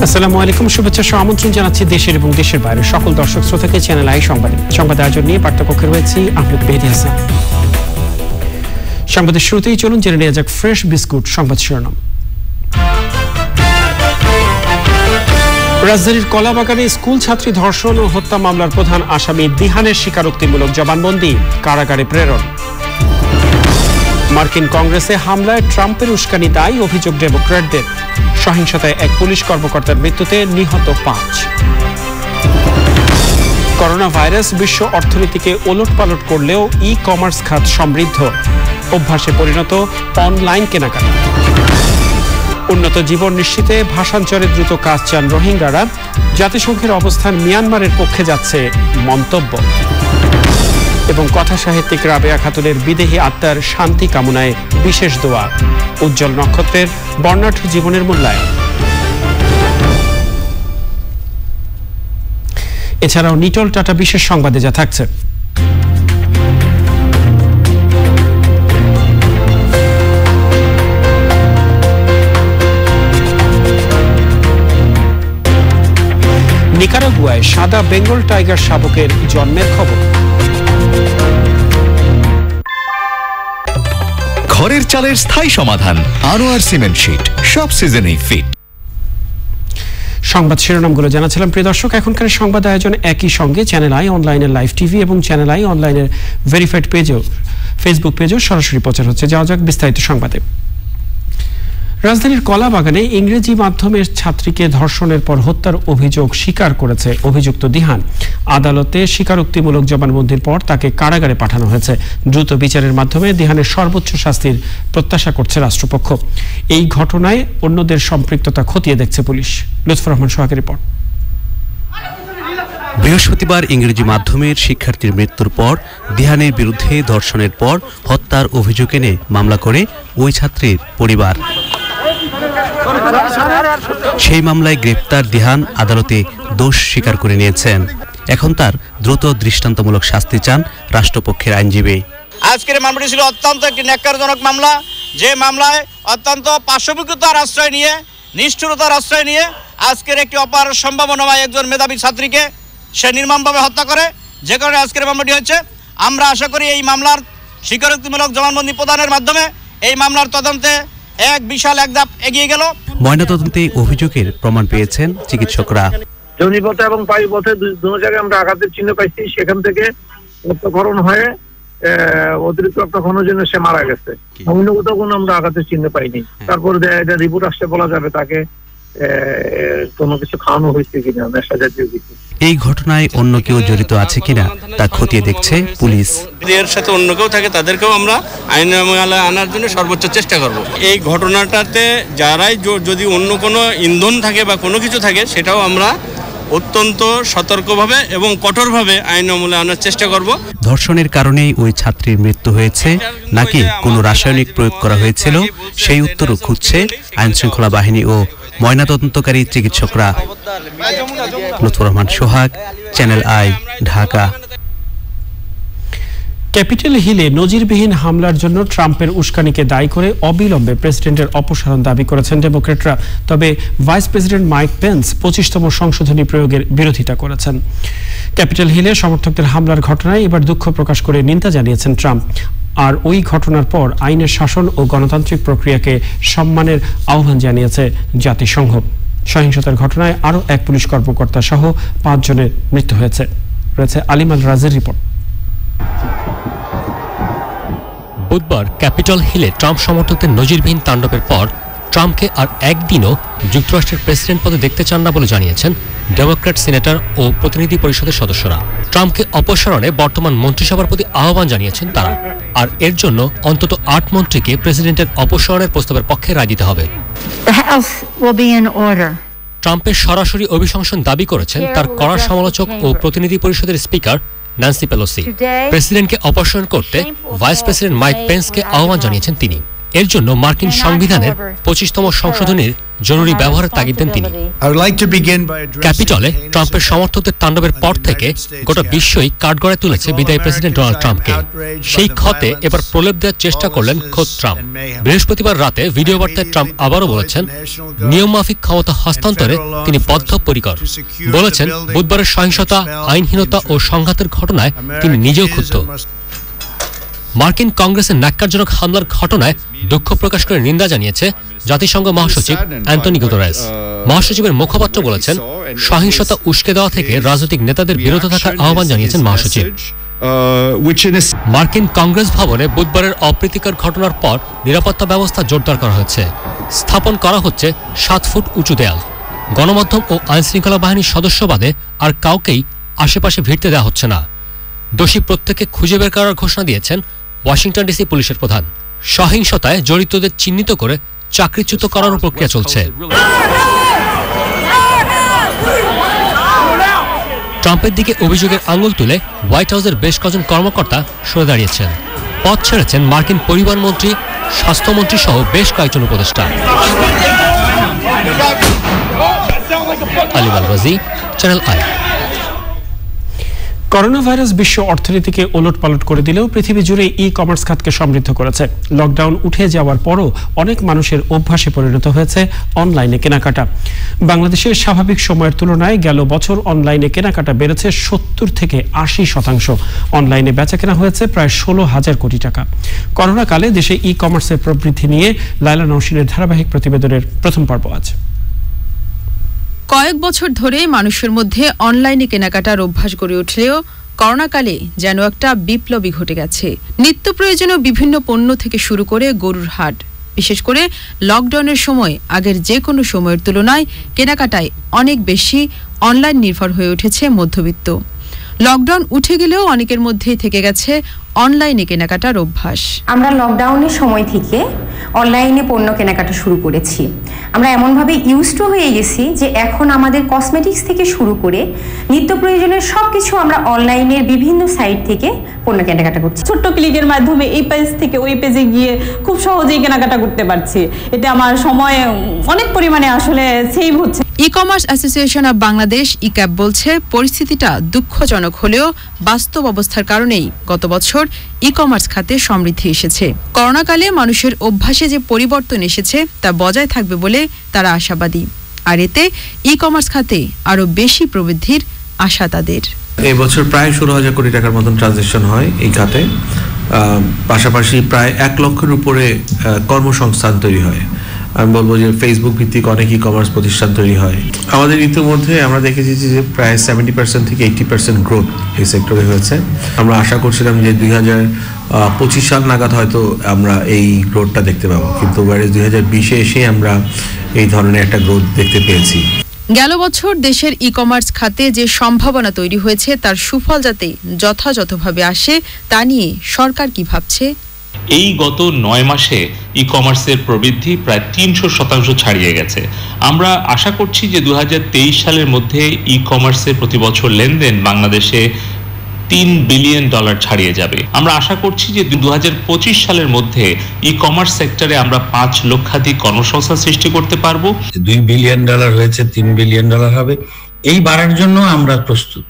আসসালামু আলাইকুম, শুভেচ্ছা সহ আমন্ত্রণ জানাচ্ছি দেশের এবং দেশের বাইরের সকল দর্শক শ্রোতাকে চ্যানেল আই সংবাদ আয়োজন নিয়ে বার্তাকক্ষে রয়েছি আহমেদ মেহেদী হাসান। সংবাদের শুরুতেই চলুন জেনে নেওয়া যাক ফ্রেশ বিস্কুট সংবাদ শিরোনাম। রাজধানীর কলাবাগানে স্কুল ছাত্রী ধর্ষণ ও হত্যা মামলার প্রধান আসামি দিহানের স্বীকারোক্তিমূলক জবানবন্দি, কারাগারে প্রেরণ। মার্কিন কংগ্রেসে হামলায় ট্রাম্পের উস্কানি দায়ী, অভিযোগ ডেমোক্র্যাটদের। সহিংসতায় এক পুলিশ কর্মকর্তার মৃত্যুতে নিহত 5। করোনা ভাইরাস বিশ্ব অর্থনীতিকে ওলটপালট করলেও ই কমার্স খাত সমৃদ্ধ, অভ্যাসে পরিণত অনলাইন কেনাকাটা। উন্নত জীবন নিশ্চিতে ভাষান্তরে দ্রুত কাজ চান রোহিঙ্গারা, জাতিসংঘের অবস্থান মিয়ানমারের পক্ষে যাচ্ছে মন্তব্য। এবং কথা সাহিত্যিক রাবেয়া খাতুনের বিদেহী আত্মার শান্তি কামনায় বিশেষ দোয়া, উজ্জ্বল নক্ষত্রের বর্ণাঢ্য জীবনের মূল্যায়ন। এছাড়াও নিটল টাটা বিশেষ সংবাদে যা থাকছে। নিকারাগুয়ায় সাদা বেঙ্গল টাইগার শাবকের জন্মের খবর। ঘরের চালের স্থায়ী সমাধান আনোয়ার সিমেন্ট শীট, সব সিজনেই ফিট। সংবাদ শিরোনামগুলো জানাছিলাম প্রিয় দর্শক। এখনকার সংবাদ আয়োজন একই সঙ্গে চ্যানেল আই অনলাইনের লাইভ টিভি এবং চ্যানেল আই অনলাইনের ভেরিফাইড পেজেও, ফেসবুক পেজেও সরাসরি প্রচার হচ্ছে। যাওয়া যাক বিস্তারিত সংবাদে। রাজধানীর কলাবাগানে ইংরেজি মাধ্যমের ছাত্রীকে ধর্ষণের পর হত্যার অভিযোগ স্বীকার করেছে অভিযুক্ত দিহান। আদালতে স্বীকারোক্তিমূলক জবানবন্দির পর তাকে কারাগারে পাঠানো হয়েছে। দ্রুত বিচারের মাধ্যমে দিহানের সর্বোচ্চ শাস্তির প্রত্যাশা করছে রাষ্ট্রপক্ষ। এই ঘটনায় অন্যদের সম্পৃক্ততা খতিয়ে দেখছে পুলিশ। লুৎফর রহমান সোহাগের রিপোর্ট। বৃহস্পতিবার ইংরেজি মাধ্যমের শিক্ষার্থীর মৃত্যুর পর দিহানের বিরুদ্ধে ধর্ষণের পর হত্যার অভিযোগ এনে মামলা করে ওই ছাত্রীর পরিবার। সেই মামলায় গ্রেপ্তার দিহান আদালতে দোষ স্বীকার করে নিয়েছেন। এখন তার দ্রুত দৃষ্টান্তমূলক শাস্তি চান রাষ্ট্রপক্ষের আইনজীবী। আজকের মামলাটি ছিল অত্যন্ত একটি ন্যাক্কারজনক মামলা, যে মামলায় অত্যন্ত পার্শ্ববিকতার আশ্রয় নিয়ে, নিষ্ঠুরতার আশ্রয় নিয়ে আজকের একটি অপার সম্ভাবনাময় একজন মেধাবী ছাত্রীকে সে নির্মমভাবে হত্যা করে, যে কারণে আজকের মামলাটি হচ্ছে। আমরা আশা করি এই মামলার স্বীকারোক্তিমূলক জবানবন্দি প্রদানের মাধ্যমে এই মামলার তদন্তে এক বিশাল এক ধাপ এগিয়ে গেল। ময়নাতদন্তে অভিযোগের প্রমাণ পেয়েছেন চিকিৎসকরা। জনিপথে এবং পায়ুপথে দুটো জায়গায় আমরা আঘাতের চিহ্ন পাইছি, সেখান থেকে রক্তক্ষরণ হয়ে অতিরিক্ত রক্তক্ষরণের জন্য সে মারা গেছে। অন্য কোথাও কোনো আমরা আঘাতের চিহ্ন পাইনি। তারপরে এটা রিপোর্ট আসতে বলা যাবে তাকে কোনো কিছু খাওয়ানো হয়েছে কিনা, নেশা জাতীয় কিছু। এই ঘটনায় অন্য কেউ জড়িত আছে কিনা তা খতিয়ে দেখছে পুলিশ। এর সাথে অন্য কেউ থাকে তাদেরকেও আমরা আইনের আওতায় আনার জন্য সর্বোচ্চ চেষ্টা করব। এই ঘটনাটাতে যারাই যদি অন্য কোনো ইন্ধন থাকে বা কোনো কিছু থাকে, সেটাও আমরা অত্যন্ত সতর্কভাবে এবং কঠোরভাবে আইন আমলে আনার চেষ্টা করব। ধর্ষণের কারণেই ওই ছাত্রীর মৃত্যু হয়েছে নাকি কোনো রাসায়নিক প্রয়োগ করা হয়েছিল, সেই উত্তরও খুঁজছে আইনশৃঙ্খলা বাহিনী ও ময়নাতদন্তকারী চিকিৎসকরা। লুৎফর রহমান সোহাগ, চ্যানেল আই, ঢাকা। ক্যাপিটাল হিলে নজিরবিহীন হামলার জন্য ট্রাম্পের উস্কানিকে দায়ী করে অবিলম্বে প্রেসিডেন্টের অপসারণ দাবি করেছেন ডেমোক্র্যাটরা। তবে ভাইস প্রেসিডেন্ট মাইক পেন্স 25তম সংশোধনী প্রয়োগের বিরোধিতা করেছেন। ক্যাপিটাল হিলে সমর্থকদের হামলার ঘটনায় এবার দুঃখ প্রকাশ করে নিন্দা জানিয়েছেন ট্রাম্প। আর ওই ঘটনার পর আইনের শাসন ও গণতান্ত্রিক প্রক্রিয়াকে সম্মানের আহ্বান জানিয়েছে জাতিসংঘ। সহিংসতার ঘটনায় আরও এক পুলিশ কর্মকর্তা সহ 5 জনের মৃত্যু হয়েছে। রয়েছে আলিম আল রাজের রিপোর্ট। বুধবার ক্যাপিটল হিলে ট্রাম্প সমর্থকদের নজিরবিহীন তাণ্ডবের পর ট্রাম্পকে আর একদিনও যুক্তরাষ্ট্রের প্রেসিডেন্ট পদে দেখতে চান না বলে জানিয়েছেন ডেমোক্র্যাট সিনেটর ও প্রতিনিধি পরিষদের সদস্যরা। ট্রাম্পকে অপসারণে বর্তমান মন্ত্রিসভার প্রতি আহ্বান জানিয়েছেন তারা। আর এর জন্য অন্তত 8 মন্ত্রীকে প্রেসিডেন্টের অপসারণের প্রস্তাবের পক্ষে রায় দিতে হবে। ট্রাম্পের সরাসরি অভিশংসন দাবি করেছেন তার কড়া সমালোচক ও প্রতিনিধি পরিষদের স্পিকার ন্যান্সি পেলোসি। প্রেসিডেন্টকে অপসারণ করতে ভাইস প্রেসিডেন্ট মাইক পেন্সকে আহ্বান জানিয়েছেন তিনি। এর জন্য মার্কিন সংবিধানের 25তম সংশোধনীর জরুরি ব্যবহারের তাগিদ দেন তিনি। ক্যাপিটলে ট্রাম্পের সমর্থকদের তাণ্ডবের পর থেকে গোটা বিশ্বই কাঠগড়ায় তুলেছে বিদায়ী প্রেসিডেন্ট ডোনাল্ড ট্রাম্পকে। সেই ক্ষতে এবার প্রলেপ দেওয়ার চেষ্টা করলেন খোদ ট্রাম্প। বৃহস্পতিবার রাতে ভিডিও বার্তায় ট্রাম্প আবারও বলেছেন, নিয়মমাফিক ক্ষমতা হস্তান্তরে তিনি বদ্ধপরিকর। বলেছেন, বুধবারের সহিংসতা, আইনহীনতা ও সংঘাতের ঘটনায় তিনি নিজেও ক্ষুব্ধ। মার্কিন কংগ্রেসের ন্যাক্কারজনক হামলার ঘটনায় দুঃখ প্রকাশ করে নিন্দা জানিয়েছে জাতিসংঘ মহাসচিব অ্যান্টনি গুতেরেস। মহাসচিবের মুখপাত্র বলেছেন, সহিংসতা উস্কে দেওয়া থেকে রাজনৈতিক নেতাদের বিরত থাকার আহ্বান জানিয়েছেন মহাসচিব। মার্কিন কংগ্রেস ভবনে বুধবারের অপ্রীতিকর ঘটনার পর নিরাপত্তা ব্যবস্থা জোরদার করা হয়েছে। স্থাপন করা হচ্ছে 7 ফুট উঁচু দেয়াল। গণমাধ্যম ও আইনশৃঙ্খলা বাহিনীর সদস্য বাদে আর কাউকেই আশেপাশে ভিড়তে দেওয়া হচ্ছে না। দোষী প্রত্যেককে খুঁজে বের করার ঘোষণা দিয়েছেন ওয়াশিংটন ডিসি পুলিশের প্রধান। সহিংসতায় জড়িতদের চিহ্নিত করে চাকরিচ্যুত করার প্রক্রিয়া চলছে। ট্রাম্পের দিকে অভিযোগের আঙুল তুলে হোয়াইট হাউসের বেশ কজন কর্মকর্তা সরে দাঁড়িয়েছেন। পদ ছেড়েছেন মার্কিন পরিবহন মন্ত্রী, স্বাস্থ্যমন্ত্রী সহ বেশ কয়েকজন উপদেষ্টা। আলিম আল রাজি, চ্যানেল আই। করোনা ভাইরাস বিশ্ব অর্থনীতিকে ওলটপালট করে দিলেও পৃথিবী জুড়ে ই কমার্স খাতকে সমৃদ্ধ করেছে। লকডাউন উঠে যাওয়ার পরও অনেক মানুষের অভ্যাসে পরিণত হয়েছে অনলাইনে কেনাকাটা। বাংলাদেশের স্বাভাবিক সময়ের তুলনায় গেল বছর অনলাইনে কেনাকাটা বেড়েছে 70 থেকে 80%। অনলাইনে বেচাকেনা হয়েছে প্রায় 16,000 কোটি টাকা। করোনাকালে দেশে ই কমার্সের প্রবৃদ্ধি নিয়ে লায়লা নওশিনের ধারাবাহিক প্রতিবেদনের প্রথম পর্ব আছে। কয়েক বছর ধরে মানুষের মধ্যে অনলাইনে কেনাকাটার অভ্যাস গড়ে উঠলেও করোনাকালে যেন একটা বিপ্লবী ঘটে গেছে। নিত্য প্রয়োজনীয় বিভিন্ন পণ্য থেকে শুরু করে গরুর হাট, বিশেষ করে লকডাউনের সময় আগের যে কোনো সময়ের তুলনায় কেনাকাটায় অনেক বেশি অনলাইন নির্ভর হয়ে উঠেছে মধ্যবিত্ত। লকডাউন উঠে গেলেও অনেকের মধ্যেই থেকে গেছে অনলাইনে কেনাকাটার অভ্যাস। আমরা লকডাউনের সময় থেকে অনলাইনে পণ্য কেনাকাটা শুরু করেছি। আমরা এমনভাবে ইউজড হয়ে গেছি যে এখন আমাদের কসমেটিক্স থেকে শুরু করে নিত্য প্রয়োজনীয় সব কিছু আমরা অনলাইনের বিভিন্ন সাইট থেকে পণ্য কেনাকাটা করছি। ছোট্ট ক্লিকের মাধ্যমে এই পেজ থেকে ওই পেজে গিয়ে খুব সহজেই কেনাকাটা করতে পারছি। এতে আমার সময় অনেক পরিমাণে আসলে সেভ হচ্ছে। E commerce association of Bangladesh e-CAB বলছে, পরিস্থিতিটা দুঃখজনক হলেও বাস্তব অবস্থার কারণেই গত বছর ই কমার্স খাতে সমৃদ্ধি এসেছে। করোনাকালে মানুষের অভ্যাসে যে পরিবর্তন এসেছে তা বজায় থাকবে বলে তারা আশাবাদী। আর এতে ই কমার্স খাতে আরো বেশি প্রবৃদ্ধির আশা তাদের। এই বছর প্রায় 16,000 কোটি টাকার মতন ট্রানজাকশন হয় এই খাতে। পাশাপাশি প্রায় 1 লক্ষের উপরে কর্মসংস্থান তৈরি হয়। আমি বলবো যে ফেসবুক ভিত্তিক অনেক ই কমার্স প্রতিষ্ঠান তৈরি হয়। আমাদের ইতিমধ্যে আমরা দেখেছি যে প্রায় 70% থেকে 80% গ্রোথ এই সেক্টরে হয়েছে। আমরা আশা করছিলাম যে 2025 সাল নাগাদ হয়তো আমরা এই গ্রোথটা দেখতে পাবো, কিন্তু 2020-এ এসে আমরা এই ধরনের একটা গ্রোথ দেখতে পেয়েছি। গেল বছর দেশের ই কমার্স খাতে যে সম্ভাবনা তৈরি হয়েছে তার সুফল যাতে যথাযথভাবে আসে তা নিয়ে সরকার কি ভাবছে? এই গত 9 মাসে ই কমার্সের প্রবৃদ্ধি প্রায় 300% ছাড়িয়ে গেছে। আমরা আশা করছি যে 2023 সালের মধ্যে ই কমার্সের প্রতি বছর লেনদেন বাংলাদেশে $3 বিলিয়ন ছাড়িয়ে যাবে। আমরা আশা করছি যে 2025 সালের মধ্যে ই কমার্স সেক্টরে আমরা 5 লক্ষাধিক কর্মসংস্থান সৃষ্টি করতে পারবো। $2 বিলিয়ন হয়েছে, $3 বিলিয়ন হবে। এই বাড়ার জন্য আমরা প্রস্তুত।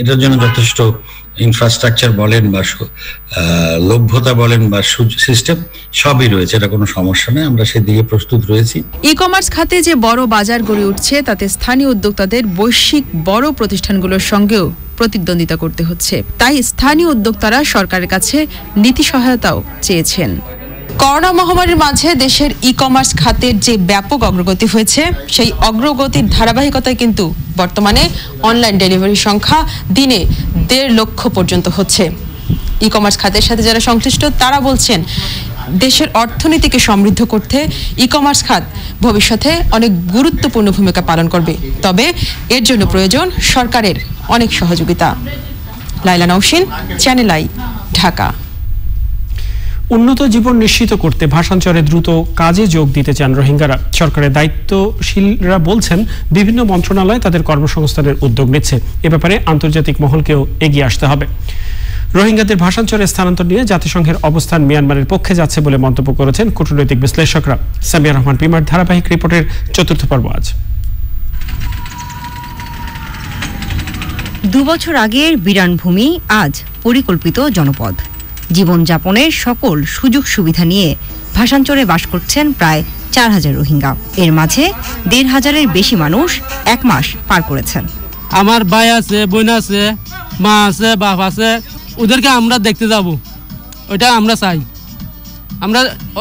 এটার জন্য যথেষ্ট ইনফ্রাস্ট্রাকচার বলেন বা লভ্যতা বলেন বা সিস্টেম সবই রয়েছে, এটা কোনো সমস্যা নেই। আমরা সেদিকে প্রস্তুত রয়েছি। ই কমার্স খাতে যে বড় বাজার গড়ে উঠছে তাতে স্থানীয় উদ্যোক্তাদের বৈশ্বিক বড় প্রতিষ্ঠানগুলোর সঙ্গেও প্রতিদ্বন্দ্বিতা করতে হচ্ছে। তাই স্থানীয় উদ্যোক্তারা সরকারের কাছে নীতি সহায়তাও চেয়েছেন। করোনা মহামারীর মাঝে দেশের ই কমার্স খাতের যে ব্যাপক অগ্রগতি হয়েছে সেই অগ্রগতির ধারাবাহিকতায় কিন্তু বর্তমানে অনলাইন ডেলিভারির সংখ্যা দিনে 1.5 লক্ষ পর্যন্ত হচ্ছে। ই কমার্স খাতের সাথে যারা সংশ্লিষ্ট তারা বলছেন, দেশের অর্থনীতিকে সমৃদ্ধ করতে ই কমার্স খাত ভবিষ্যতে অনেক গুরুত্বপূর্ণ ভূমিকা পালন করবে। তবে এর জন্য প্রয়োজন সরকারের অনেক সহযোগিতা। Laila Nowshin, channel I, Dhaka. উন্নত জীবন নিশ্চিত করতে ভাষান্তরে দ্রুত কাজে যোগ দিতে চান রোহিঙ্গারা। সরকারের দায়িত্বশীলরা বলছেন, বিভিন্ন মন্ত্রণালয় তাদের কর্মসংস্থানের উদ্যোগ নিচ্ছে। এ ব্যাপারে আন্তর্জাতিক মহলকেও এগিয়ে আসতে হবে। রোহিঙ্গাদের ভাষাঞ্চলে স্থানান্তর নিয়ে জাতিসংঘের অবস্থান মিয়ানমারের পক্ষে যাচ্ছে বলে মন্তব্য করেছেন কূটনৈতিক বিশ্লেষকরা। সামিয়া রহমান প্রিমার ধারাবাহিক রিপোর্টের 4র্থ পর্ব আজ। 2 বছর আগের বিরান ভূমি আজ পরিকল্পিত জনপদ। জীবনযাপনের সকল সুযোগ সুবিধা নিয়ে ভাষাঞ্চলে বাস করছেন প্রায় 4000 রোহিঙ্গা। এর মাঝে 1500-এর বেশি মানুষ 1 মাস পার করেছেন। আমার ভাই আছে, বোন আছে, মা আছে, বাপ আছে, ওদেরকে আমরা দেখতে যাব, ওইটা আমরা চাই। আমরা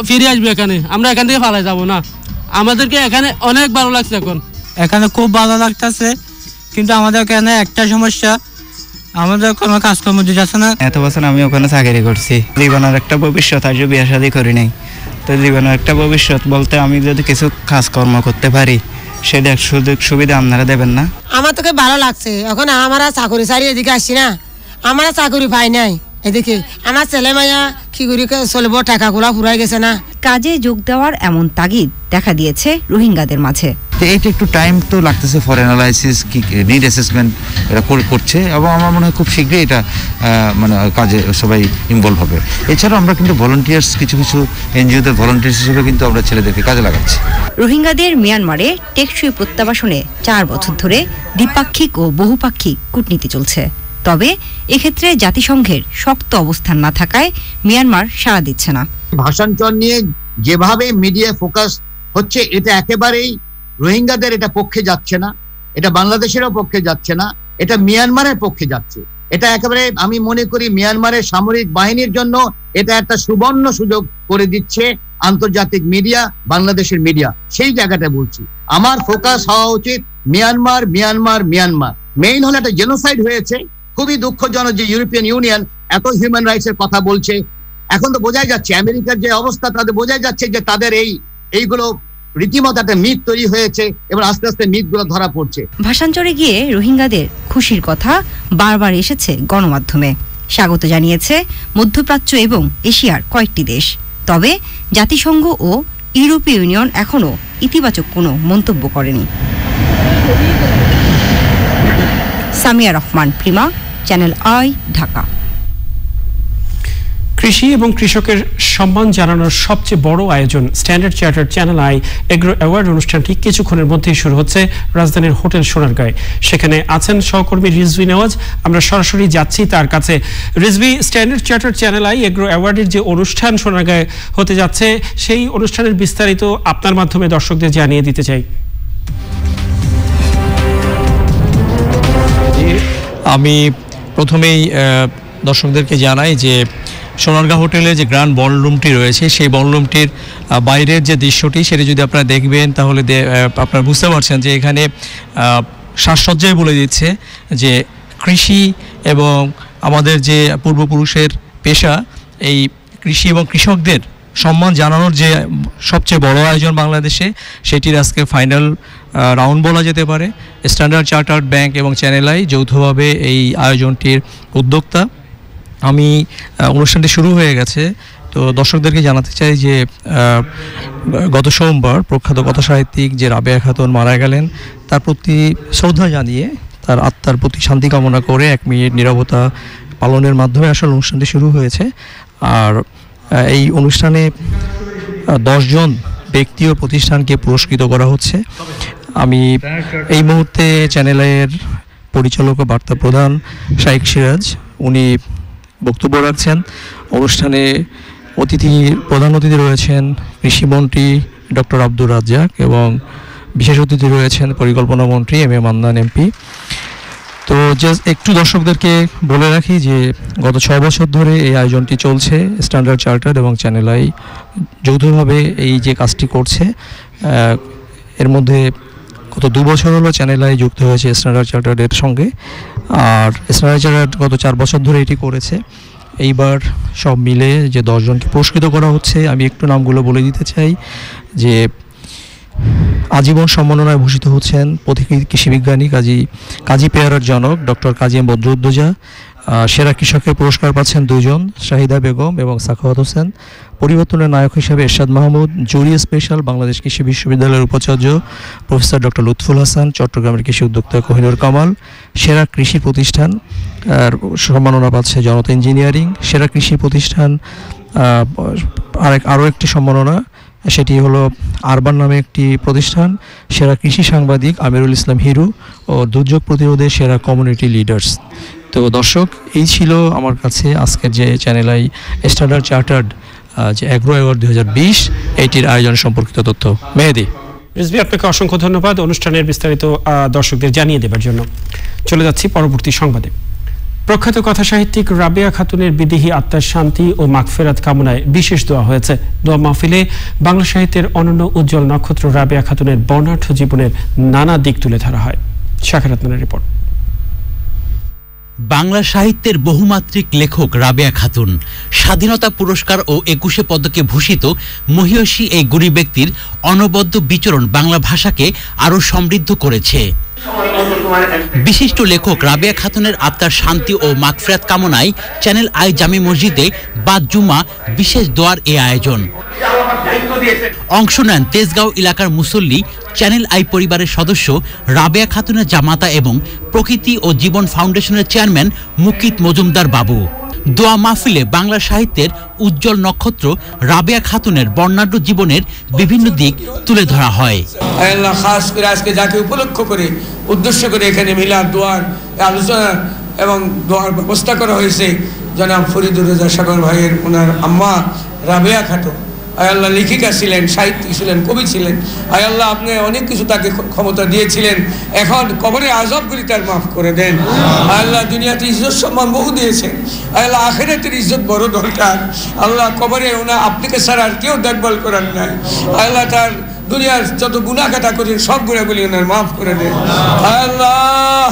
ফিরে আসবো এখানে, আমরা এখান থেকে পালাই যাব না। আমাদেরকে এখানে অনেক ভালো লাগছে, এখানে খুব ভালো লাগতেছে, কিন্তু আমাদের এখানে একটা সমস্যা, আমাদের কোনো কাজকর্ম যাচ্ছে না। এত বছর আমি ওখানে চাকরি করছি, জীবনের একটা ভবিষ্যৎ, আজ বিয়ে শাদী করি নাই, তো জীবনের একটা ভবিষ্যৎ বলতে আমি যদি কিছু কাজকর্ম করতে পারি সেটা সুযোগ সুবিধা আপনারা দেবেন না? আমার তোকে ভালো লাগছে, এখন আমরা চাকরি সারি এদিকে আসছি না, আমরা চাকরি পাই নাই, এদিকে আমার ছেলে মাইয়া কি করে চলব, টাকাগুলা ফুরাই গেছে না। কাজে যোগ দেওয়ার এমন তাগিদ দেখা দিয়েছে রোহিঙ্গাদের মাঝে। এইটা একটু টাইম তো লাগতেছে, ফর অ্যানালাইসিস কি নিড অ্যাসেসমেন্ট এটা করছে, এবং আমার মনে হয় খুব শীঘ্রই এটা মানে কাজে সবাই ইনভলভ হবে। এছাড়াও আমরা কিন্তু ভলান্টিয়ার্স, কিছু এনজিওদের ভলান্টিয়ার্স হিসেবে কিন্তু আমরা ছেলেদেরকে কাজে লাগাচ্ছি। রোহিঙ্গাদের মিয়ানমারে টেকসই প্রত্যাবাসনে 4 বছর ধরে দ্বিপাক্ষিক ও বহুপাক্ষিক কূটনীতি চলছে। তবে এক্ষেত্রে জাতিসংঘের শক্ত অবস্থান না থাকায় মিয়ানমার সাড়া দিচ্ছে না। ভাষাঞ্চল নিয়ে যেভাবে মিডিয়া ফোকাস হচ্ছে, এটা একেবারেই রোহিঙ্গাদের এটা পক্ষে যাচ্ছে না, এটা বাংলাদেশেরও পক্ষে যাচ্ছে না, এটা মিয়ানমারের পক্ষে যাচ্ছে। এটা একেবারে আমি মনে করি মিয়ানমারের সামরিক বাহিনীর জন্য এটা একটা সুবর্ণ সুযোগ করে দিচ্ছে আন্তর্জাতিক মিডিয়া, বাংলাদেশের মিডিয়া। সেই জায়গাটা বলছি, আমার ফোকাস হওয়া উচিত মিয়ানমার। মেইন হলো একটা জেনোসাইড হয়েছে। খুবই দুঃখজনক যে ইউরোপিয়ান ইউনিয়ন এত হিউম্যান রাইটস এর কথা বলছে। এখন তো বোঝাই যাচ্ছে আমেরিকার যে অবস্থা, তাদের বোঝাই যাচ্ছে যে তাদের এইগুলো রীতিমতো একটা মিথ তৈরি হয়েছে এবং আস্তে আস্তে মিথগুলো ধরা পড়ছে। ভাষাঞ্চলে গিয়ে রোহিঙ্গাদের খুশির কথা বারবার এসেছে গণমাধ্যমে। স্বাগত জানিয়েছে মধ্যপ্রাচ্য এবং এশিয়ার কয়েকটি দেশ। তবে জাতিসংঘ ও ইউরোপীয় ইউনিয়ন এখনো ইতিবাচক কোনো মন্তব্য করেনি। Samia Rahman Prima, channel I, Dhaka. কৃষি এবং কৃষকের সম্মান জানানোর সবচেয়ে বড় আয়োজন standard chartered channel I agro award অনুষ্ঠানটি কিছুক্ষণের মধ্যেই শুরু হচ্ছে রাজধানীর হোটেল সোনারগাঁয়ে। সেখানে আছেন সহকর্মী রিজভি নেওয়াজ। আমরা সরাসরি যাচ্ছি তার কাছে। Rizvi, standard chartered channel I agro অ্যাওয়ার্ডের যে অনুষ্ঠান সোনারগাঁয়ে হতে যাচ্ছে, সেই অনুষ্ঠানের বিস্তারিত আপনার মাধ্যমে দর্শকদের জানিয়ে দিতে চাই। আমি প্রথমেই দর্শকদেরকে জানাই যে সোনারগাঁ হোটেলে যে গ্র্যান্ড বলরুমটি রয়েছে, সেই বলরুমটির বাইরের যে দৃশ্যটি সেটি যদি আপনারা দেখবেন তাহলে আপনারা বুঝতে পারছেন যে এখানে সাজসজ্জায় বলে দিচ্ছে যে কৃষি এবং আমাদের যে পূর্বপুরুষের পেশা, এই কৃষি এবং কৃষকদের সম্মান জানানোর যে সবচেয়ে বড় আয়োজন বাংলাদেশে, সেটির আজকে ফাইনাল রাউন্ড বলা যেতে পারে। স্ট্যান্ডার্ড চার্টার্ড ব্যাংক এবং চ্যানেল আই যৌথভাবে এই আয়োজনটির উদ্যোক্তা। আমি অনুষ্ঠানটি শুরু হয়ে গেছে, তো দর্শকদেরকে জানাতে চাই যে গত সোমবার প্রখ্যাত কথা সাহিত্যিক যে রাবেয়া খাতুন মারা গেলেন, তার প্রতি শ্রদ্ধা জানিয়ে তার আত্মার প্রতি শান্তি কামনা করে 1 মিনিট নীরবতা পালনের মাধ্যমে আসলে অনুষ্ঠানটি শুরু হয়েছে। আর এই অনুষ্ঠানে 10 জন ব্যক্তি ও প্রতিষ্ঠানকে পুরস্কৃত করা হচ্ছে। আমি এই মুহূর্তে চ্যানেলের পরিচালক ও বার্তা প্রধান শাইখ সিরাজ, উনি বক্তব্য রাখছেন। অনুষ্ঠানে প্রধান অতিথি রয়েছেন কৃষিমন্ত্রী ডক্টর আব্দুর রাজ্জাক এবং বিশেষ অতিথি রয়েছেন পরিকল্পনা মন্ত্রী এম এ মান্নান এমপি। তো জাস্ট একটু দর্শকদেরকে বলে রাখি যে গত 6 বছর ধরে এই আয়োজনটি চলছে। স্ট্যান্ডার্ড চার্টার্ড এবং চ্যানেল আই যৌথভাবে এই যে কাজটি করছে, এর মধ্যে গত 2 বছর হলো চ্যানেল আই যুক্ত হয়েছে স্ট্যান্ডার্ড চার্টার্ডের সঙ্গে, আর স্ট্যান্ডার্ড চার্টার্ড গত 4 বছর ধরে এটি করেছে। এইবার সব মিলে যে 10 জনকে পুরস্কৃত করা হচ্ছে, আমি একটু নামগুলো বলে দিতে চাই যে আজীবন সম্মাননায় ভূষিত হচ্ছেন পথিকৃৎ কৃষি বিজ্ঞানী কাজী পেয়ারার জনক ডক্টর কাজী এম বদরুদ্দোজা। সেরা কৃষকের পুরস্কার পাচ্ছেন 2 জন, শাহিদা বেগম এবং সাখাওয়াত হোসেন। পরিবর্তনের নায়ক হিসেবে এরশাদ মাহমুদ, জুরি স্পেশাল বাংলাদেশ কৃষি বিশ্ববিদ্যালয়ের উপাচার্য প্রফেসর ডক্টর লুৎফুল হাসান, চট্টগ্রামের কৃষি উদ্যোক্তা কোহিনুর কামাল, সেরা কৃষি প্রতিষ্ঠান সম্মাননা পাচ্ছে জনতা ইঞ্জিনিয়ারিং, সেরা কৃষি প্রতিষ্ঠান আরও একটি সম্মাননা, সেটি হলো আরবান নামে একটি প্রতিষ্ঠান, সেরা কৃষি সাংবাদিক আমিরুল ইসলাম হিরু ও দুর্যোগ প্রতিরোধে সেরা কমিউনিটি লিডার্স। তো দর্শক, এই ছিল আমার কাছে আজকের যে চ্যানেল আই স্ট্যান্ডার্ড চার্টার্ড যে অ্যাগ্রো অ্যাওয়ার্ড 2020 এইটির আয়োজন সম্পর্কিত তথ্য। মেহেদি, রিজভী, আপনাকে অসংখ্য ধন্যবাদ অনুষ্ঠানের বিস্তারিত দর্শকদের জানিয়ে দেবার জন্য। চলে যাচ্ছি পরবর্তী সংবাদে। প্রখ্যাত কথা সাহিত্যিক রাবেয়া খাতুনের বিদেহী আত্মার শান্তি ও মাগফিরাত কামনায় বিশেষ দোয়া হয়েছে। দোয়া মাহফিলে বাংলা সাহিত্যের অনন্য উজ্জ্বল নক্ষত্র রাবেয়া খাতুনের বর্ণাঢ্য জীবনের নানা দিক তুলে ধরা হয়। শাকির আদনানের রিপোর্ট। বাংলা সাহিত্যের বহুমাত্রিক লেখক রাবেয়া খাতুন স্বাধীনতা পুরস্কার ও 21 পদকে ভূষিত মহীয়সী এই গুণী ব্যক্তির অনবদ্য বিচরণ বাংলা ভাষাকে আরো সমৃদ্ধ করেছে। বিশিষ্ট লেখক রাবেয়া খাতুনের আত্মার শান্তি ও মাগফিরাত কামনায় চ্যানেল আই জামি মসজিদে বাদ জুমা বিশেষ দোয়ার এ আয়োজন। অংশ নেন তেজগাঁও এলাকার মুসল্লি, চ্যানেল আই পরিবারের সদস্য, রাবেয়া খাতুনের জামাতা এবং প্রকৃতি ও জীবন ফাউন্ডেশনের চেয়ারম্যান মুকিত মজুমদার বাবু। দোয়া মাহফিলে বাংলা সাহিত্যের উজ্জ্বল নক্ষত্র রাবেয়া খাতুনের বর্ণাঢ্য জীবনের বিভিন্ন দিক তুলে ধরা হয়। আল্লাহ খাস করে আজকে যাকে উপলক্ষ করে উদ্দেশ্য করে এখানে মিলাদ দোয়ার আলোচনা এবং দোয়ার ব্যবস্থা করা হয়েছে, জনাব ফরিদুর রেজা সাগর ভাইয়ের ওনার আম্মা রাবেয়া খাতুন। আল্লাহ লেখিকা ছিলেন, সাহিত্যিক ছিলেন, কবি ছিলেন। আল্লাহ আপনি অনেক কিছু তাকে ক্ষমতা দিয়েছিলেন, এখন কবরে আজবগুলি তার মাফ করে দেন। আল্লাহ দুনিয়াতে ইজ্জত সম্মান বহু দিয়েছেন, আল্লাহ আখিরাতের ইজ্জত বড় দরকার। আল্লাহ কবরে ওনার আপনাকে ছাড়া আর কেউ দেখভাল করার নাই। আল্লাহ তার দুনিয়ার যত গুনাহগাতা করেন সব গুনাহগুলি ওনার মাফ করে দেন। আল্লাহ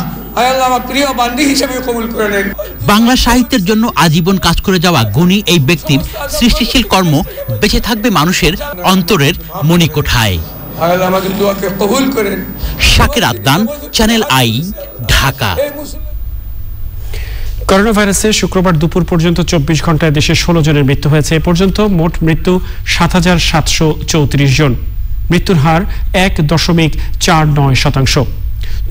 আমার প্রিয় বান্দি হিসেবে কবুল করে নেন। বাংলা সাহিত্যের জন্য আজীবন কাজ করে যাওয়া গুণী এই ব্যক্তির সৃষ্টিশীল কর্ম বেঁচে থাকবে মানুষের অন্তরের মণিকোঠায়। আল্লাহ আমাদের দোয়াকে কবুল করেন। Shakir Adnan, channel I, Dhaka. Corona ভাইরাসে শুক্রবার দুপুর পর্যন্ত 24 ঘন্টায় দেশে 16 জনের মৃত্যু হয়েছে। এ পর্যন্ত মোট মৃত্যু 7,734 জন। মৃত্যুর হার 1.49%।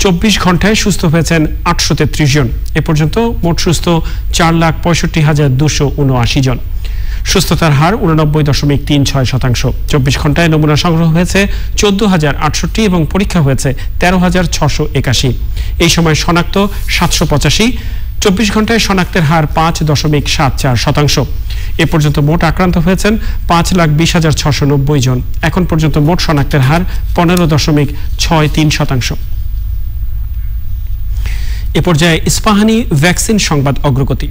24 ঘন্টায় সুস্থ হয়েছেন 833 জন। এ পর্যন্ত মোট সুস্থ 4,65,279 জন। সুস্থতার হার 89.36%। 24 ঘন্টায় নমুনা সংগ্রহ হয়েছে 14,068 এবং পরীক্ষা হয়েছে 13,681। এই সময় শনাক্ত 785। 24 ঘন্টায় শনাক্তের হার 5.74%। এ পর্যন্ত মোট আক্রান্ত হয়েছেন 5,20,690 জন। এখন পর্যন্ত মোট শনাক্তের হার 15.63%। এ পর্যায়ে ইস্পাহানি ভ্যাকসিন সংবাদ অগ্রগতি।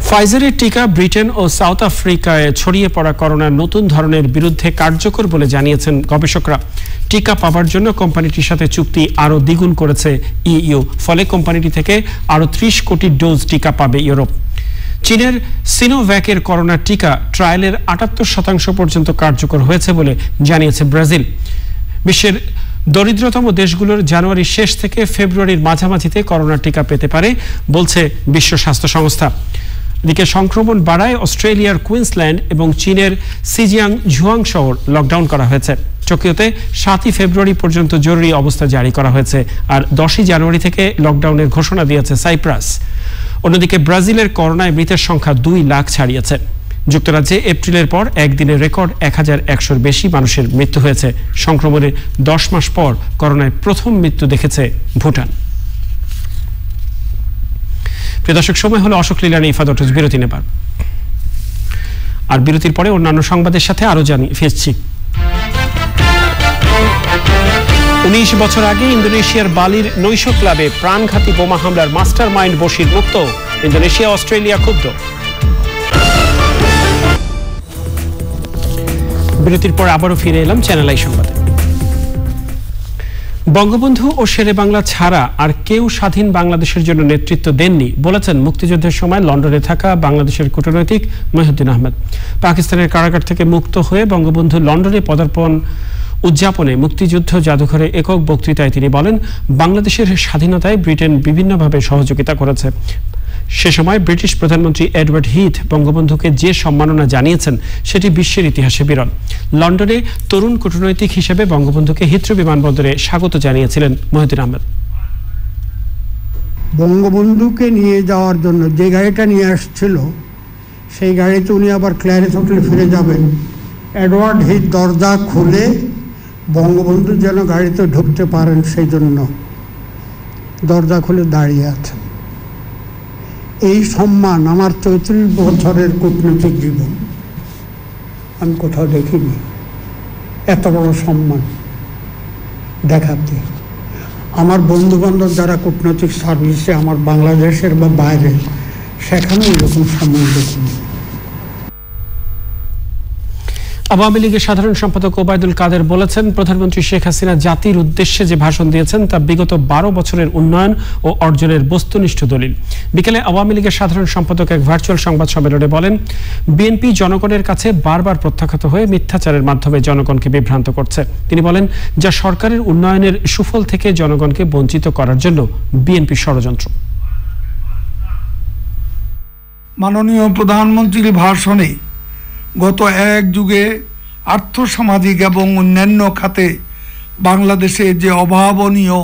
ফাইজারের টিকা ব্রিটেন ও সাউথ আফ্রিকায় ছড়িয়ে পড়া করোনার নতুন ধরনের বিরুদ্ধে কার্যকর বলে জানিয়েছেন গবেষকরা। টিকা পাওয়ার জন্য কোম্পানিটির সাথে চুক্তি আরও দ্বিগুণ করেছে ইইউ। ফলে কোম্পানিটি থেকে আরও 30 কোটি ডোজ টিকা পাবে ইউরোপ। চীনের সিনোভ্যাকের করোনা টিকা ট্রায়ালের 78% পর্যন্ত কার্যকর হয়েছে বলে জানিয়েছে ব্রাজিল। বিশ্বের দরিদ্রতম দেশগুলোর জানুয়ারির শেষ থেকে ফেব্রুয়ারির মাঝামাঝিতে করোনা টিকা পেতে পারে বলছে বিশ্ব স্বাস্থ্য সংস্থা। এদিকে সংক্রমণ বাড়ায় অস্ট্রেলিয়ার কুইন্সল্যান্ড এবং চীনের সিজিয়াং ঝুয়াং শহর লকডাউন করা হয়েছে। টোকিওতে 7 ফেব্রুয়ারি পর্যন্ত জরুরি অবস্থা জারি করা হয়েছে, আর 10 জানুয়ারি থেকে লকডাউনের ঘোষণা দিয়েছে সাইপ্রাস। অন্যদিকে ব্রাজিলের করোনায় মৃতের সংখ্যা 2 লাখ ছাড়িয়েছে। যুক্তরাজ্যে এপ্রিলের পর একদিনে রেকর্ড 1,100-র বেশি মানুষের মৃত্যু হয়েছে। সংক্রমণের 10 মাস পর করোনায় প্রথম মৃত্যু দেখেছে ভুটান। প্রিয় দর্শক, সময় হলো অশোক লীলার ইফাদত বিরতি নেবার। আর বিরতির পরে অন্যান্য সংবাদের সাথে আরো ফিরছি। 19 বছর আগে ইন্দোনেশিয়ার বালির নৈশ ক্লাবে প্রাণঘাতী বোমা হামলার মাস্টার মাইন্ড বশির মুক্ত। ইন্দোনেশিয়া অস্ট্রেলিয়া ক্ষুব্ধ। বিরতির পর আবারও ফিরে এলাম চ্যানেল আই সংবাদে। বঙ্গবন্ধু ও শেরে বাংলা ছাড়া আর কেউ স্বাধীন বাংলাদেশের জন্য নেতৃত্ব দেননি বলেছেন মুক্তিযুদ্ধের সময় লন্ডনে থাকা বাংলাদেশের কূটনৈতিক মহিউদ্দিন আহমেদ। পাকিস্তানের কারাগার থেকে মুক্ত হয়ে বঙ্গবন্ধু লন্ডনে পদার্পণ উদযাপনে মুক্তিযুদ্ধ জাদুঘরে একক বক্তৃতায় তিনি বলেন, বাংলাদেশের স্বাধীনতায় ব্রিটেন বিভিন্নভাবে সহযোগিতা করেছে। সে সময় ব্রিটিশ প্রধানমন্ত্রী এডওয়ার্ড হিথ বঙ্গবন্ধুকে যে সম্মাননা জানিয়েছেন সেটি বিশ্বের ইতিহাসে বিরল। লন্ডনে তরুণ কূটনৈতিক হিসেবে বঙ্গবন্ধুকে হিথ্রো বিমানবন্দরে স্বাগত জানিয়েছিলেন মহিউদ্দিন আহমেদ। বঙ্গবন্ধুকে নিয়ে যাওয়ার জন্য যে গাড়িটা নিয়ে আসছিল সেই গাড়িতে উনি আবার ক্ল্যারিস হোটেলে ফিরে যাবেন। এডওয়ার্ড হিথ দরজা খুলে বঙ্গবন্ধু যেন গাড়িতে ঢুকতে পারেন সেই জন্য দরজা খুলে দাঁড়িয়ে আছেন। এই সম্মান আমার ৩৪ বছরের কূটনৈতিক জীবন আমি কোথাও দেখিনি। এত বড় সম্মান দেখাতে আমার বন্ধুবান্ধব যারা কূটনৈতিক সার্ভিসে আমার বাংলাদেশের বা বাইরে, সেখানেও এরকম সম্মান দেখিনি। আওয়ামী লীগের সাধারণ সম্পাদক ওবায়দুল কাদের বলেছেন, প্রধানমন্ত্রী শেখ হাসিনা জাতির উদ্দেশ্যে যে ভাষণ দিয়েছেন তা বিগত 12 বছরের উন্নয়ন ও অর্জনের বস্তুনিষ্ঠ দলিল। বিকেলে আওয়ামী লীগের সাধারণ সম্পাদক এক ভার্চুয়াল সংবাদ সম্মেলনে বলেন, বিএনপি জনগণের কাছে বারবার প্রত্যাখ্যাত হয়ে মিথ্যাচারের মাধ্যমে জনগণকে বিভ্রান্ত করছে। তিনি বলেন, যা সরকারের উন্নয়নের সুফল থেকে জনগণকে বঞ্চিত করার জন্য বিএনপি ষড়যন্ত্র। মাননীয় প্রধানমন্ত্রীর ভাষণে গত এক যুগে আর্থসামাজিক এবং অন্যান্য খাতে বাংলাদেশে যে অভাবনীয়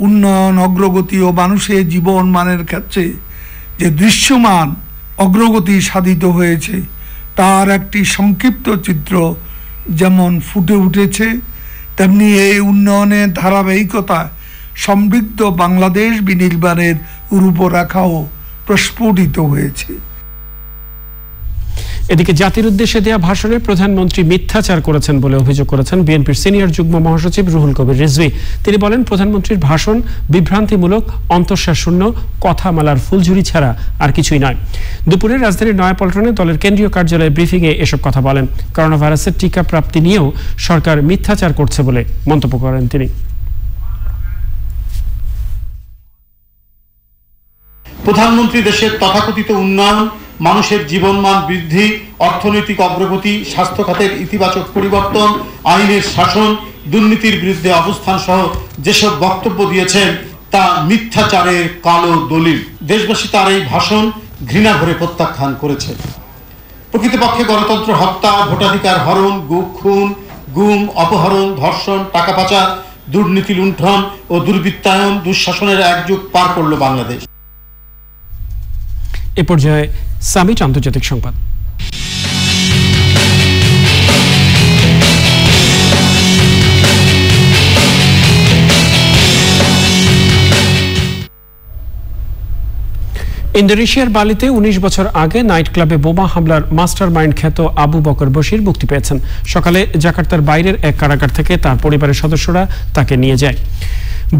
উন্নয়ন অগ্রগতি ও মানুষের জীবন মানের ক্ষেত্রে যে দৃশ্যমান অগ্রগতি সাধিত হয়েছে তার একটি সংক্ষিপ্ত চিত্র যেমন ফুটে উঠেছে, তেমনি এই উন্নয়নের ধারাবাহিকতা সমৃদ্ধ বাংলাদেশ বিনির্মাণের রূপরেখাও প্রস্ফুটিত হয়েছে। এদিকে জাতির উদ্দেশ্যে দেয়া ভাষণে প্রধানমন্ত্রী মিথ্যাচার করেছেন বলে অভিযোগ করেছেন বিএনপির সিনিয়র যুগ্ম মহাসচিব রুহুল কবির রিজভী। তিনি বলেন, প্রধানমন্ত্রীর ভাষণ বিভ্রান্তিমূলক, অন্তঃসারশূন্য, কথামালার ফুলঝুরি ছাড়া আর কিছুই নয়। দুপুরে রাজধানীর নয়াপল্টনে দলের কেন্দ্রীয় কার্যালয়ে ব্রিফিংয়ে এসব কথা বলেন। করোনা ভাইরাসের টিকা প্রাপ্তি নিয়েও সরকার মিথ্যাচার করছে বলে মন্তব্য করেন তিনি। প্রধানমন্ত্রী দেশের তথাকথিত উন্নয়ন, মানুষের জীবনমান বৃদ্ধি, অর্থনৈতিক অগ্রগতি, স্বাস্থ্য খাতের ইতিবাচক পরিবর্তন, আইনের শাসন, দুর্নীতির বিরুদ্ধে অবস্থান সহ যেসব বক্তব্য দিয়েছেন তা মিথ্যাচারের কালো দলিল। দেশবাসী তার এই ভাষণ ঘৃণা ভরে প্রত্যাখ্যান করেছে। প্রকৃতপক্ষে গণতন্ত্র হত্যা, ভোটাধিকার হরণ, খুন, গুম, অপহরণ, ধর্ষণ, টাকা পাচার, দুর্নীতি লুণ্ঠন ও দুর্বৃত্তায়ন, দুঃশাসনের এক যুগ পার করল বাংলাদেশ। এ পর্যায়ে সামিট আন্তর্জাতিক সংবাদ। ইন্দোনেশিয়ার বালিতে 19 বছর আগে নাইট ক্লাবে বোমা হামলার মাস্টার মাইন্ড খ্যাত আবু বকর বশির মুক্তি পেয়েছেন। সকালে জাকার্তার বাইরের এক কারাগার থেকে তার পরিবারের সদস্যরা তাকে নিয়ে যায়।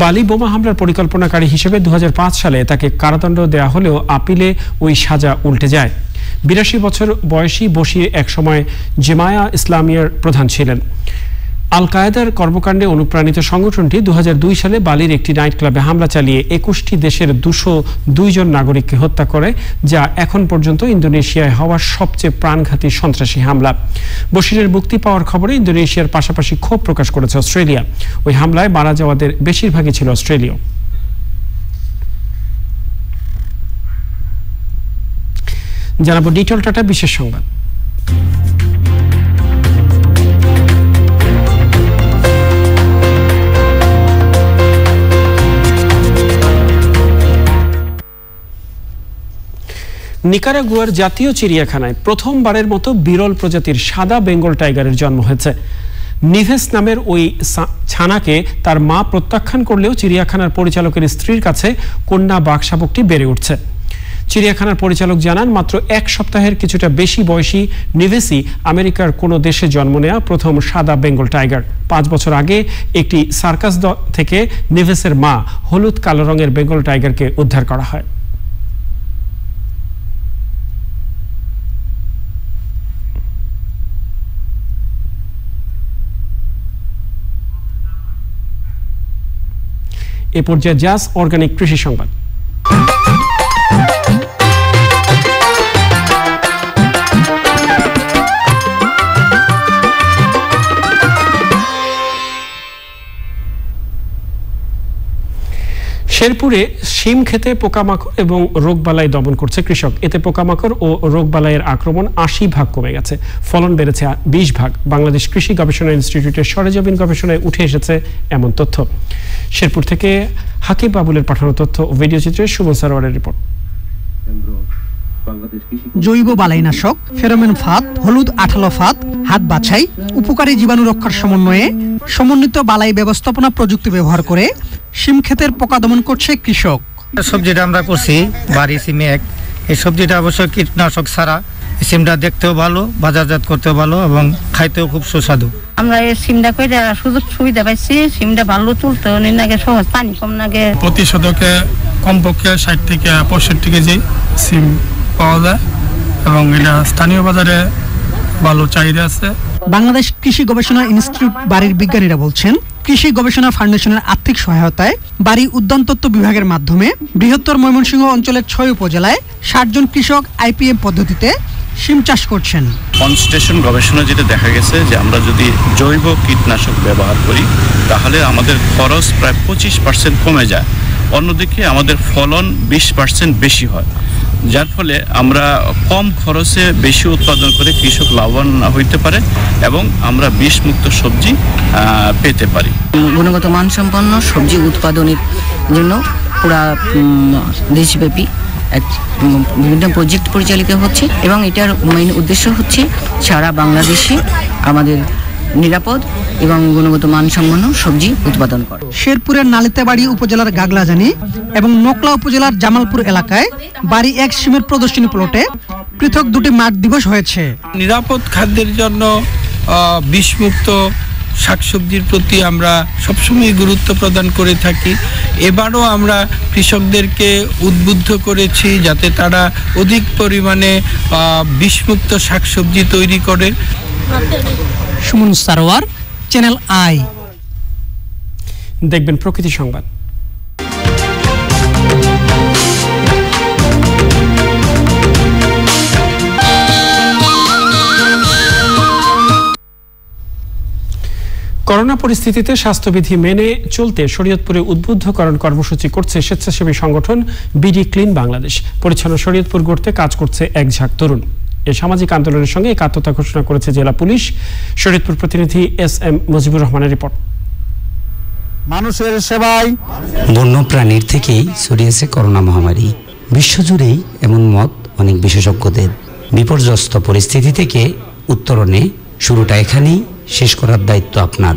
বালি বোমা হামলার পরিকল্পনাকারী হিসেবে 2005 সালে তাকে কারাদণ্ড দেওয়া হলেও আপিলে ওই সাজা উল্টে যায়। 82 বছর বয়সী বশির একসময় জেমায়া ইসলামিয়ার প্রধান ছিলেন। আল কায়েদার কর্মকাণ্ডে অনুপ্রাণিত সংগঠনটি 2002 সালে বালির একটি নাইট ক্লাবে হামলা চালিয়ে 21টি দেশের 202 জন নাগরিককে হত্যা করে, যা এখন পর্যন্ত ইন্দোনেশিয়ায় হওয়া সবচেয়ে প্রাণঘাতী সন্ত্রাসী হামলা। বশিরের মুক্তি পাওয়ার খবরে ইন্দোনেশিয়ার পাশাপাশি ক্ষোভ প্রকাশ করেছে অস্ট্রেলিয়া। ওই হামলায় মারা যাওয়াদের বেশিরভাগই ছিল অস্ট্রেলীয়। জানাবো ডিটেল টাটা বিশেষ সংবাদ। নিকারাগুয়ার জাতীয় চিড়িয়াখানায় প্রথমবারের মতো বিরল প্রজাতির সাদা বেঙ্গল টাইগারের জন্ম হয়েছে। নিভেস নামের ওই ছানাকে তার মা প্রত্যাখ্যান করলেও চিড়িয়াখানার পরিচালকের স্ত্রীর কাছে কন্যা বাঘশাবকটি বেড়ে উঠছে। চিড়িয়াখানার পরিচালক জানান, মাত্র 1 সপ্তাহের কিছুটা বেশি বয়সী নিভেসই আমেরিকার কোনো দেশে জন্ম নেওয়া প্রথম সাদা বেঙ্গল টাইগার। 5 বছর আগে একটি সার্কাস থেকে নিভেসের মা হলুদ কালো রঙের বেঙ্গল টাইগারকে উদ্ধার করা হয়। এ পর্যায়ে জাস অর্গানিক কৃষি সংবাদ। শেরপুরে শিম খেতে পোকামাকড় এবং রোগবালাই দমন করছে কৃষক। এতে পোকামাকড় ও রোগবালাইয়ের আক্রমণ ৮০% কমে গেছে, ফলন বেড়েছে ২০%। বাংলাদেশ কৃষি গবেষণা ইনস্টিটিউটের সরেজমিন গবেষণায় উঠে এসেছে এমন তথ্য। শেরপুর থেকে হাকিম বাবুলের পাঠানো তথ্য ও ভিডিও চিত্রে সুমন সারোয়ারের রিপোর্ট। জৈব বালাইনাশক, ফেরোমন ফাঁদ, হলুদ আঠালো ফাঁদ, হাত বাছাই, উপকারী জীবাণু রক্ষার সমন্বয়ে সমন্বিত বালাই ব্যবস্থাপনা প্রযুক্তি ব্যবহার করে শিম ক্ষেতের পোকা দমন করছে কৃষক। সবজিটা আমরা করছি বাড়ি সিমে এক, এই সবজিটা অবশ্য কীটনাশক ছাড়া। সিমটা দেখতেও ভালো, বাজারজাত করতেও ভালো এবং খাইতেও খুব সুস্বাদু। আমরা এই সিমটা করে সুযোগ সুবিধা পাইছি, সিমটা ভালো তুলতে নাগে, সহজ, পানি কম লাগে। প্রতি শতকে কমপক্ষে ৬০ থেকে ৬৫ কেজি সিম পাওয়া যায় এবং এটা স্থানীয় বাজারে ভালো চাহিদা আছে। বাংলাদেশ কৃষি গবেষণা ইনস্টিটিউট বাড়ির বিজ্ঞানীরা বলছেন, কৃষি গবেষণা ফাউন্ডেশনের আর্থিক সহায়তায় বাড়ি উদ্যান তত্ত্ব বিভাগের মাধ্যমে বৃহত্তর ময়মনসিংহ অঞ্চলের ৬ উপজেলায় ৬০ জন কৃষক আইপিএম পদ্ধতিতে শিম চাষ করছেন। কনস্টেশন গবেষণা যেটা দেখা গেছে যে আমরা যদি জৈব কীটনাশক ব্যবহার করি তাহলে আমাদের খরচ প্রায় 25% কমে যায়, অন্যদিকে আমাদের ফলন 20% বেশি হয়, যার ফলে আমরা কম খরচে বেশি উৎপাদন করে কৃষক লাভবান হইতে পারে এবং আমরা বিষমুক্ত সবজি পেতে পারি। গুণগত মানসম্পন্ন সবজি উৎপাদনের জন্য পুরা দেশব্যাপী বিভিন্ন প্রজেক্ট পরিচালিত হচ্ছে এবং এটার মেইন উদ্দেশ্য হচ্ছে সারা বাংলাদেশে আমাদের নিরাপদ এবং গুণগত মানসম্পন্ন সবজি উৎপাদন করে। শেরপুরের নালিতাবাড়ি উপজেলার গাগলাজানি এবং নোকলা উপজেলার জামালপুর এলাকায় বাড়ি এক শিমের প্রদর্শনী প্লটে পৃথক দুটি মাঠ দিবস হয়েছে। নিরাপদ খাদ্যের জন্য বিষমুক্ত শাকসবজির প্রতি আমরা সবসময় গুরুত্ব প্রদান করে থাকি। এবারও আমরা কৃষকদেরকে উদ্বুদ্ধ করেছি যাতে তারা অধিক পরিমাণে বিষমুক্ত শাকসবজি তৈরি করে। Suman Sarwar, channel I. দেখবেন প্রকৃতি সংবাদ। করোনা পরিস্থিতিতে স্বাস্থ্যবিধি মেনে চলতে শরীয়তপুরে উদ্বুদ্ধকরণ কর্মসূচি করছে স্বেচ্ছাসেবী সংগঠন বিডি ক্লিন বাংলাদেশ। পরিচ্ছন্ন শরীয়তপুর গড়তে কাজ করছে এক ঝাঁক তরুণ। এই সামাজিক আন্দোলনের সঙ্গে একাত্মতা ঘোষণা করেছে জেলা পুলিশ। শরীয়তপুর প্রতিনিধি SM মুজিবুর রহমানের রিপোর্ট। মানুষের সেবায় বন্য প্রাণীর থেকেই ছড়িয়েছে করোনা মহামারী। বিশ্বজুড়েই এমন মত অনেক বিশেষজ্ঞদের। বিপর্যস্ত পরিস্থিতি থেকে উত্তরণে শুরুটা এখানেই, শেষ করার দায়িত্ব আপনার।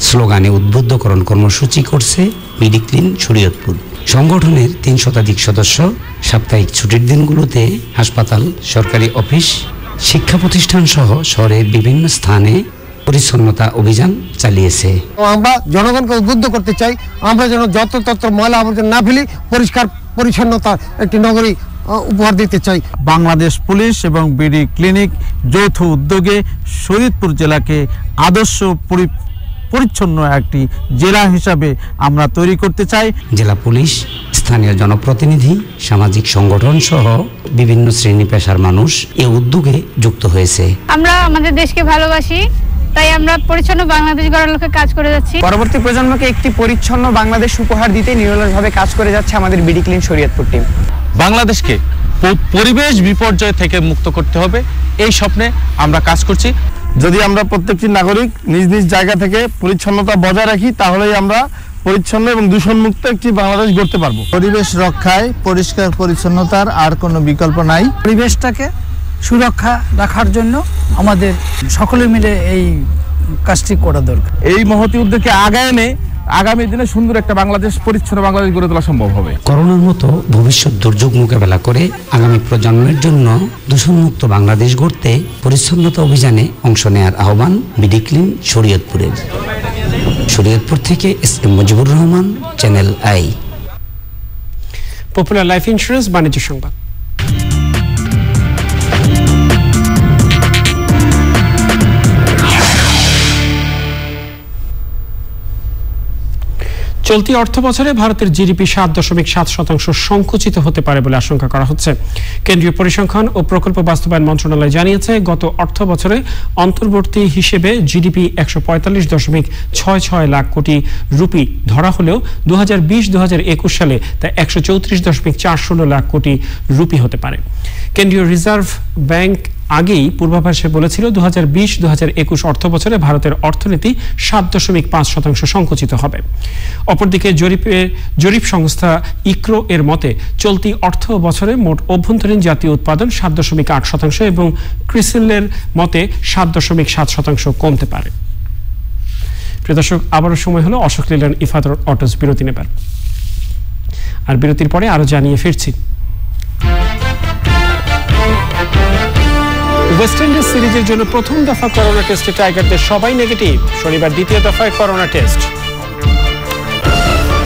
স্লোগানে উদ্বুদ্ধকরণ কর্মসূচি করছে বিডি ক্লিন শরীয়তপুর। সংগঠনের ৩ শতাধিক সদস্য সাপ্তাহিক ছুটির দিনগুলোতে হাসপাতাল, সরকারি অফিস, শিক্ষা প্রতিষ্ঠান সহ শহরের বিভিন্ন স্থানে পরিচ্ছন্নতা অভিযান চালিয়েছে। আমরা জনগণকে উদ্বুদ্ধ করতে চাই, আমরা যেন যত্র ময়লা আবর্জনা না ফেলি, পরিষ্কার পরিচ্ছন্নতা একটি নগরী উপহার দিতে চাই। বাংলাদেশ পুলিশ এবং বিডি ক্লিনিক যৌথ উদ্যোগে শরীয়তপুর জেলাকে আদর্শ পরিচ্ছন্ন একটি জেলা হিসাবে আমরা তৈরি করতে চাই। জেলা পুলিশ, স্থানীয় জনপ্রতিনিধি, সামাজিক সংগঠন সহ বিভিন্ন শ্রেণী পেশার মানুষ এই উদ্যোগে যুক্ত হয়েছে। আমরা আমাদের দেশকে ভালোবাসি, তাই আমরা পরিচ্ছন্ন বাংলাদেশ গড়ার লক্ষ্যে কাজ করে যাচ্ছি। পরবর্তী প্রজন্মকে একটি পরিচ্ছন্ন বাংলাদেশ উপহার দিতে নিরলসভাবে কাজ করে যাচ্ছে আমাদের বিডি ক্লিন শরীয়তপুর টিম। বাংলাদেশকে পরিবেশ বিপর্যয় থেকে মুক্ত করতে হবে, এই স্বপ্নে আমরা কাজ করছি। যদি আমরা প্রত্যেকটি নাগরিক নিজ নিজ জায়গা থেকে পরিচ্ছন্নতা বজায় রাখি, তাহলেই আমরা পরিচ্ছন্ন এবং দূষণমুক্ত একটি বাংলাদেশ গড়তে পারবো। পরিবেশ রক্ষায় পরিষ্কার পরিচ্ছন্নতার আর কোনো বিকল্প নাই। পরিবেশটাকে সুরক্ষা রাখার জন্য আমাদের সকলে মিলে এই কাজটি করা দরকার। এই মহতি উদ্যোগকে আগায় এনে আগামী দিনে সুন্দর একটা বাংলাদেশ, পরিচ্ছন্ন বাংলাদেশ গড়ে তোলা সম্ভব হবে। করোনার মতো ভবিষ্যৎ দুর্যোগ মোকাবেলা করে আগামী প্রজন্মের জন্য দূষণমুক্ত বাংলাদেশ গড়তে পরিচ্ছন্নতা অভিযানে অংশ নেওয়ার আহ্বান বিডি ক্লিন শরীয়তপুরের। শরীয়তপুর থেকে SM Mujibur Rahman, channel I. Popular life insurance বাণিজ্য সংবাদ। চলতি অর্থবছরে ভারতের জিডিপি 7.7% সংকুচিত হতে পারে বলে আশঙ্কা করা হচ্ছে। কেন্দ্রীয় পরিসংখ্যান ও প্রকল্প বাস্তবায়ন মন্ত্রণালয় জানিয়েছে, গত অর্থবছরে অন্তর্বর্তী হিসেবে জিডিপি 145.66 লাখ কোটি রুপি ধরা হলেও 2020-2021 সালে তা 134.40 লাখ কোটি রুপি হতে পারে। কেন্দ্রীয় রিজার্ভ ব্যাংক আগেই পূর্বাভাসে বলেছিল 2020-2021 অর্থবছরে ভারতের অর্থনীতি 7.5% সংকুচিত হবে। অপরদিকে জরিপ সংস্থা ইক্রো এর মতে চলতি অর্থ বছরে মোট অভ্যন্তরীণ জাতীয় উৎপাদন 7.8% এবং ক্রিসিলের মতে 7.7% কমতে পারে। প্রিয় দর্শক, আবারও সময় হলো অশোক লেল্যান্ড ইফাদর অটোস বিরতি নেবার। আর বিরতির পরে আরো জানিয়ে ফিরছি। ওয়েস্ট ইন্ডিজ সিরিজের জন্য প্রথম দফা করোনা টেস্টে টাইগারদের সবাই নেগেটিভ। শনিবার দ্বিতীয় দফায় করোনা টেস্ট।